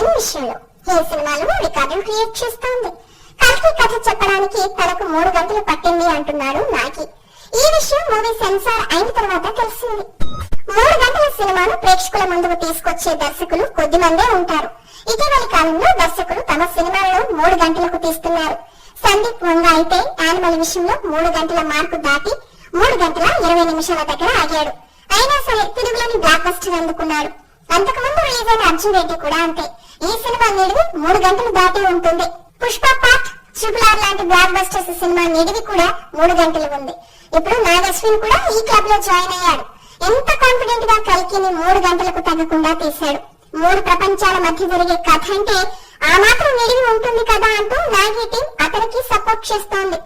Production విషయంలో ఈ సినిమాలో రికార్డులు క్రియేట్ చేస్తోంది. కల్కి కథ చెప్పడానికి తనకు 3 గంటలు పట్టింది అంటున్నాడు నాగి. ఈ విషయం మూవీ సెన్సార్ అయిన తర్వాత తెలిసింది. 3 గంటల సినిమాను ప్రేక్షకుల ముందుకు తీసుకొచ్చే దర్శకులు కొద్ది మందే ఉంటారు. ఇటీవలి కాలంలో దర్శకులు తమ సినిమాలను 3 గంటలకు తీస్తున్నారు. సందీప్ వంగ అయితే యానిమల్ విషయంలో 3 గంటల మార్కు దాటి 3 గంటల 20 నిమిషాల దగ్గర ఆగాడు. అయినా సరే తిరుగులేని బ్లాక్ బస్టర్ అందుకున్నాడు. అంతకుముందు రిలీజ్ అయిన అర్జున్ రెడ్డి కూడా అంతే. ఈ సినిమా నిడివి 3 గంటలు దాటి ఉంటుంది. పుష్ప పార్ట్, RRR లాంటి బ్లాక్ బస్టర్స్ సినిమా నిడివి కూడా 3 గంటలు ఉంది. ఇప్పుడు నాగశ్విన్ కూడా ఈ క్లబ్ లో జాయిన్ అయ్యాడు. ఎంత కాన్ఫిడెంట్ గా కల్కిని 3 గంటలకు తగ్గకుండా తీశాడు. 3 ప్రపంచాల మధ్య జరిగే కథ అంటే ఆ మాత్రం నిడివి ఉంటుంది కదా అంటూ నాగి టీం అతనికి సపోర్ట్ చేస్తోంది.